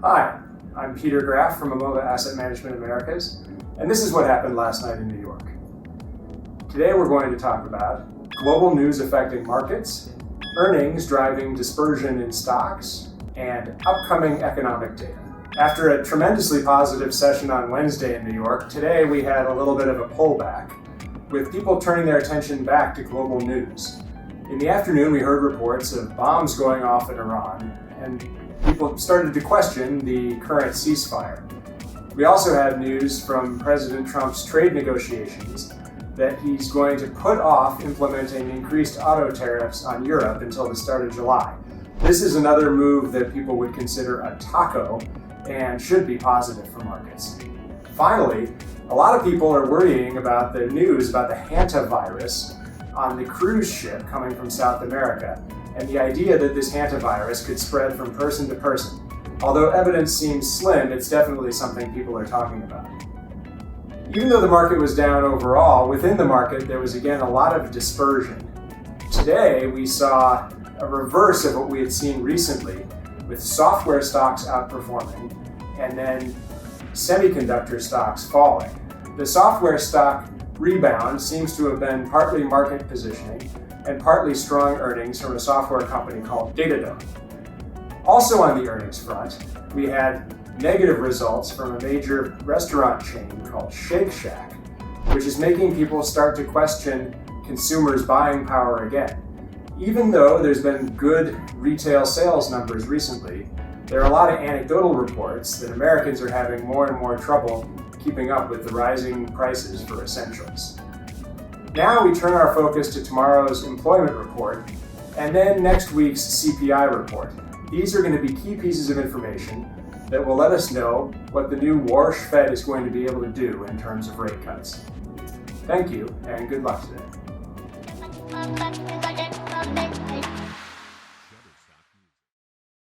Hi, I'm Peter Graff from Amoeva Asset Management Americas, and this is what happened last night in New York. Today we're going to talk about global news affecting markets, earnings driving dispersion in stocks, and upcoming economic data. After a tremendously positive session on Wednesday in New York, today we had a little bit of a pullback, with people turning their attention back to global news. In the afternoon, we heard reports of bombs going off in Iran, and people started to question the current ceasefire. We also had news from President Trump's trade negotiations that he's going to put off implementing increased auto tariffs on Europe until the start of July. This is another move that people would consider a taco and should be positive for markets. Finally, a lot of people are worrying about the news about the hantavirus on the cruise ship coming from South America, and the idea that this hantavirus could spread from person to person. Although evidence seems slim, it's definitely something people are talking about. Even though the market was down overall, within the market there was again a lot of dispersion. Today we saw a reverse of what we had seen recently, with software stocks outperforming and then semiconductor stocks falling. The software stock rebound seems to have been partly market positioning and partly strong earnings from a software company called Datadog. Also on the earnings front, we had negative results from a major restaurant chain called Shake Shack, which is making people start to question consumers' buying power again. Even though there's been good retail sales numbers recently, there are a lot of anecdotal reports that Americans are having more and more trouble keeping up with the rising prices for essentials. Now we turn our focus to tomorrow's employment report and then next week's CPI report. These are going to be key pieces of information that will let us know what the new Warsh Fed is going to be able to do in terms of rate cuts. Thank you and good luck today.